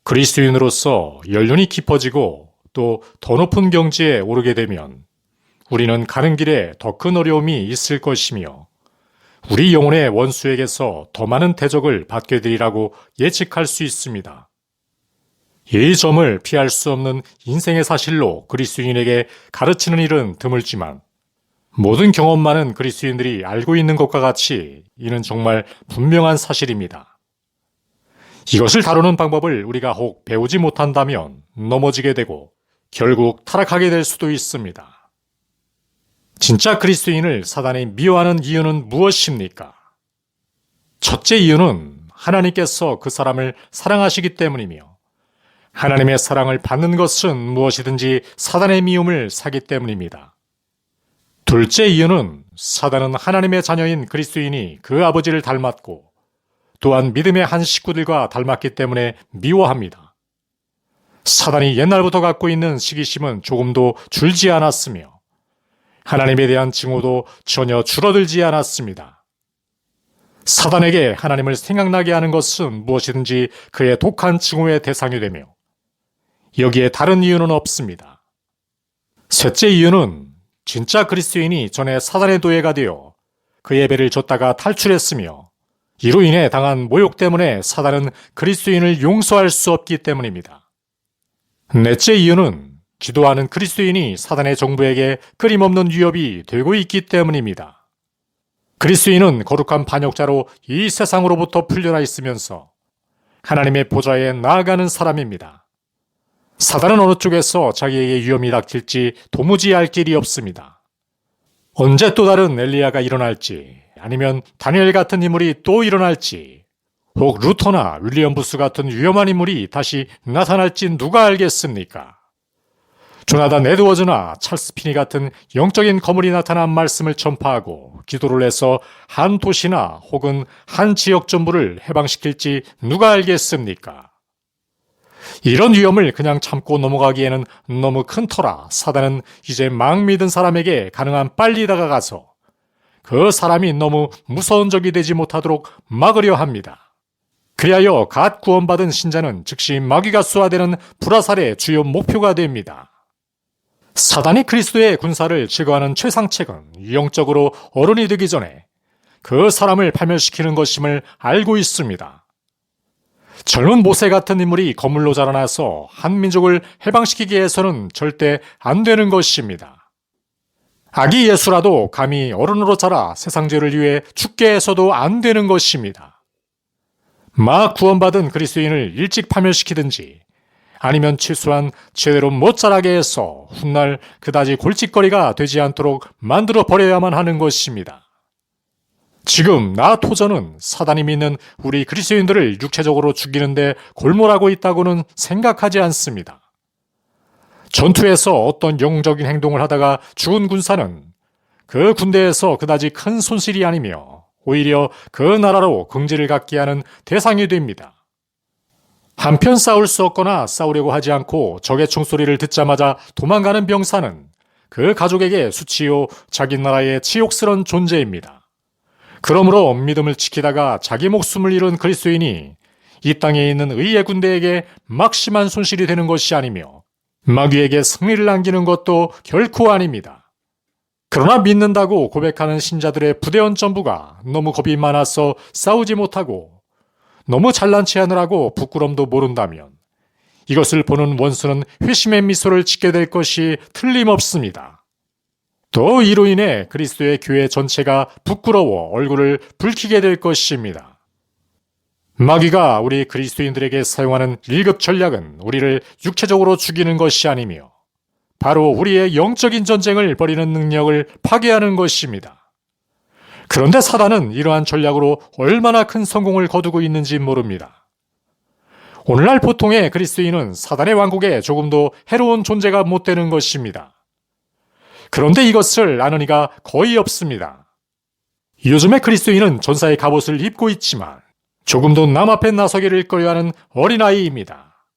그리스도인으로서 연륜이 깊어지고 또 더 높은 경지에 오르게 되면 우리는 가는 길에 더 큰 어려움이 있을 것이며 우리 영혼의 원수에게서 더 많은 대적을 받게 되리라고 예측할 수 있습니다. 이 점을 피할 수 없는 인생의 사실로 그리스도인에게 가르치는 일은 드물지만 모든 경험 많은 그리스도인들이 알고 있는 것과 같이 이는 정말 분명한 사실입니다. 이것을 다루는 방법을 우리가 혹 배우지 못한다면 넘어지게 되고 결국 타락하게 될 수도 있습니다. 진짜 그리스도인을 사단이 미워하는 이유는 무엇입니까? 첫째 이유는 하나님께서 그 사람을 사랑하시기 때문이며 하나님의 사랑을 받는 것은 무엇이든지 사단의 미움을 사기 때문입니다. 둘째 이유는 사단은 하나님의 자녀인 그리스도인이 그 아버지를 닮았고 또한 믿음의 한 식구들과 닮았기 때문에 미워합니다. 사단이 옛날부터 갖고 있는 시기심은 조금도 줄지 않았으며 하나님에 대한 증오도 전혀 줄어들지 않았습니다. 사단에게 하나님을 생각나게 하는 것은 무엇이든지 그의 독한 증오의 대상이 되며 여기에 다른 이유는 없습니다. 셋째 이유는 진짜 그리스도인이 전에 사단의 노예가 되어 그의 배를 줬다가 탈출했으며 이로 인해 당한 모욕 때문에 사단은 그리스도인을 용서할 수 없기 때문입니다. 넷째 이유는 기도하는 그리스도인이 사단의 정부에게 끊임없는 위협이 되고 있기 때문입니다. 그리스도인은 거룩한 반역자로 이 세상으로부터 풀려나 있으면서 하나님의 보좌에 나아가는 사람입니다. 사단은 어느 쪽에서 자기에게 위험이 닥칠지 도무지 알 길이 없습니다. 언제 또 다른 엘리야가 일어날지 아니면 다니엘 같은 인물이 또 일어날지 혹 루터나 윌리엄 부스 같은 위험한 인물이 다시 나타날지 누가 알겠습니까? 조나단 에드워즈나 찰스 피니 같은 영적인 거물이 나타난 말씀을 전파하고 기도를 해서 한 도시나 혹은 한 지역 전부를 해방시킬지 누가 알겠습니까? 이런 위험을 그냥 참고 넘어가기에는 너무 큰 터라 사단은 이제 막 믿은 사람에게 가능한 빨리 다가가서 그 사람이 너무 무서운 적이 되지 못하도록 막으려 합니다. 그리하여 갓 구원받은 신자는 즉시 마귀가 쏘아대는 불화살의 주요 목표가 됩니다. 사단이 그리스도의 군사를 제거하는 최상책은 영적으로 어른이 되기 전에 그 사람을 파멸시키는 것임을 알고 있습니다. 젊은 모세 같은 인물이 거물로 자라나서 한 민족을 해방시키기 위해서는 절대 안 되는 것입니다. 아기 예수라도 감히 어른으로 자라 세상 죄를 위해 죽게 해서도 안 되는 것입니다. 막 구원받은 그리스도인을 일찍 파멸시키든지 아니면 최소한 제대로 못 자라게 해서 훗날 그다지 골칫거리가 되지 않도록 만들어 버려야만 하는 것입니다. 지금 나 토저는 사단이 믿는 우리 그리스도인들을 육체적으로 죽이는데 골몰하고 있다고는 생각하지 않습니다. 전투에서 어떤 영적인 행동을 하다가 죽은 군사는 그 군대에서 그다지 큰 손실이 아니며 오히려 그 나라로 긍지를 갖게 하는 대상이 됩니다. 한편 싸울 수 없거나 싸우려고 하지 않고 적의 총소리를 듣자마자 도망가는 병사는 그 가족에게 수치요 자기 나라의 치욕스러운 존재입니다. 그러므로 믿음을 지키다가 자기 목숨을 잃은 그리스도인이 이 땅에 있는 의의 군대에게 막심한 손실이 되는 것이 아니며 마귀에게 승리를 안기는 것도 결코 아닙니다. 그러나 믿는다고 고백하는 신자들의 부대원 전부가 너무 겁이 많아서 싸우지 못하고 너무 잘난 체 하느라고 부끄럼도 모른다면 이것을 보는 원수는 회심의 미소를 짓게 될 것이 틀림없습니다. 또 이로 인해 그리스도의 교회 전체가 부끄러워 얼굴을 붉히게 될 것입니다. 마귀가 우리 그리스도인들에게 사용하는 1급 전략은 우리를 육체적으로 죽이는 것이 아니며 바로 우리의 영적인 전쟁을 벌이는 능력을 파괴하는 것입니다. 그런데 사단은 이러한 전략으로 얼마나 큰 성공을 거두고 있는지 모릅니다. 오늘날 보통의 그리스도인은 사단의 왕국에 조금도 해로운 존재가 못 되는 것입니다. 그런데 이것을 아는 이가 거의 없습니다. 요즘의 그리스도인은 전사의 갑옷을 입고 있지만 조금도 남 앞에 나서기를 꺼려하는 어린아이입니다.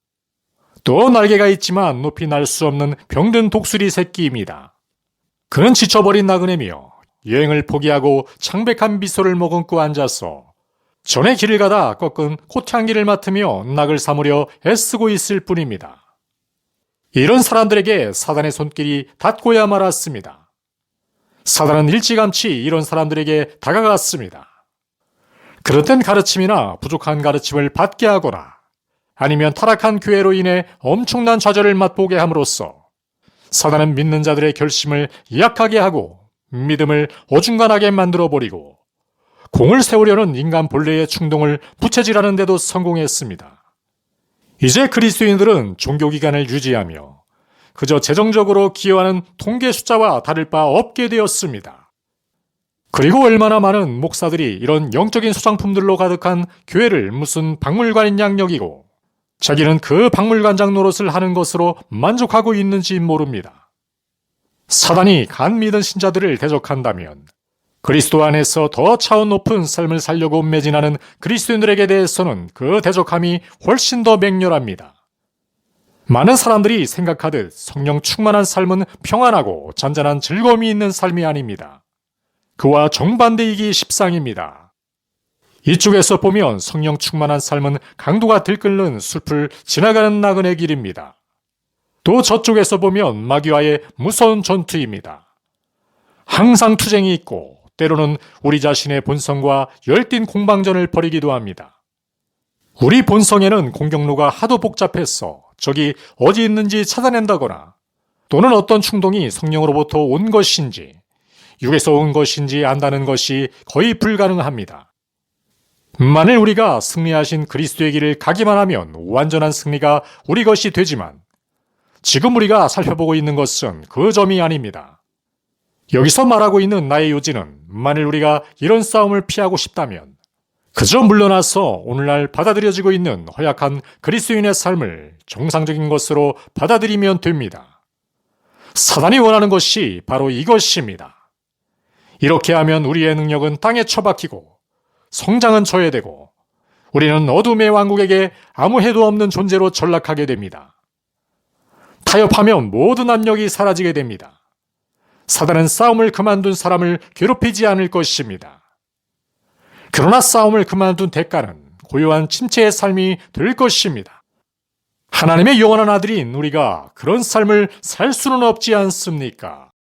또 날개가 있지만 높이 날 수 없는 병든 독수리 새끼입니다. 그는 지쳐버린 나그네며 여행을 포기하고 창백한 미소를 머금고 앉아서 전에 길을 가다 꺾은 꽃향기를 맡으며 낙을 삼으려 애쓰고 있을 뿐입니다. 이런 사람들에게 사단의 손길이 닿고야 말았습니다. 사단은 일찌감치 이런 사람들에게 다가갔습니다. 그릇된 가르침이나 부족한 가르침을 받게 하거나 아니면 타락한 교회로 인해 엄청난 좌절을 맛보게 함으로써 사단은 믿는 자들의 결심을 약하게 하고 믿음을 어중간하게 만들어버리고 공을 세우려는 인간 본래의 충동을 부채질하는 데도 성공했습니다. 이제 그리스도인들은 종교기관을 유지하며 그저 재정적으로 기여하는 통계 숫자와 다를 바 없게 되었습니다. 그리고 얼마나 많은 목사들이 이런 영적인 소장품들로 가득한 교회를 무슨 박물관인 양 여기고 자기는 그 박물관장 노릇을 하는 것으로 만족하고 있는지 모릅니다. 사단이 간 믿은 신자들을 대적한다면 그리스도 안에서 더 차원 높은 삶을 살려고 매진하는 그리스도인들에게 대해서는 그 대적함이 훨씬 더 맹렬합니다. 많은 사람들이 생각하듯 성령 충만한 삶은 평안하고 잔잔한 즐거움이 있는 삶이 아닙니다. 그와 정반대이기 십상입니다. 이쪽에서 보면 성령 충만한 삶은 강도가 들끓는 숲을 지나가는 나그네 길입니다. 또 저쪽에서 보면 마귀와의 무서운 전투입니다. 항상 투쟁이 있고 때로는 우리 자신의 본성과 열띤 공방전을 벌이기도 합니다. 우리 본성에는 공격로가 하도 복잡해서 적이 어디 있는지 찾아낸다거나 또는 어떤 충동이 성령으로부터 온 것인지 육에서 온 것인지 안다는 것이 거의 불가능합니다. 만일 우리가 승리하신 그리스도의 길을 가기만 하면 완전한 승리가 우리 것이 되지만 지금 우리가 살펴보고 있는 것은 그 점이 아닙니다. 여기서 말하고 있는 나의 요지는 만일 우리가 이런 싸움을 피하고 싶다면 그저 물러나서 오늘날 받아들여지고 있는 허약한 그리스도인의 삶을 정상적인 것으로 받아들이면 됩니다. 사단이 원하는 것이 바로 이것입니다. 이렇게 하면 우리의 능력은 땅에 처박히고 성장은 저해되고 우리는 어둠의 왕국에게 아무 해도 없는 존재로 전락하게 됩니다. 타협하면 모든 압력이 사라지게 됩니다. 사단은 싸움을 그만둔 사람을 괴롭히지 않을 것입니다. 그러나 싸움을 그만둔 대가는 고요한 침체의 삶이 될 것입니다. 하나님의 영원한 아들인 우리가 그런 삶을 살 수는 없지 않습니까?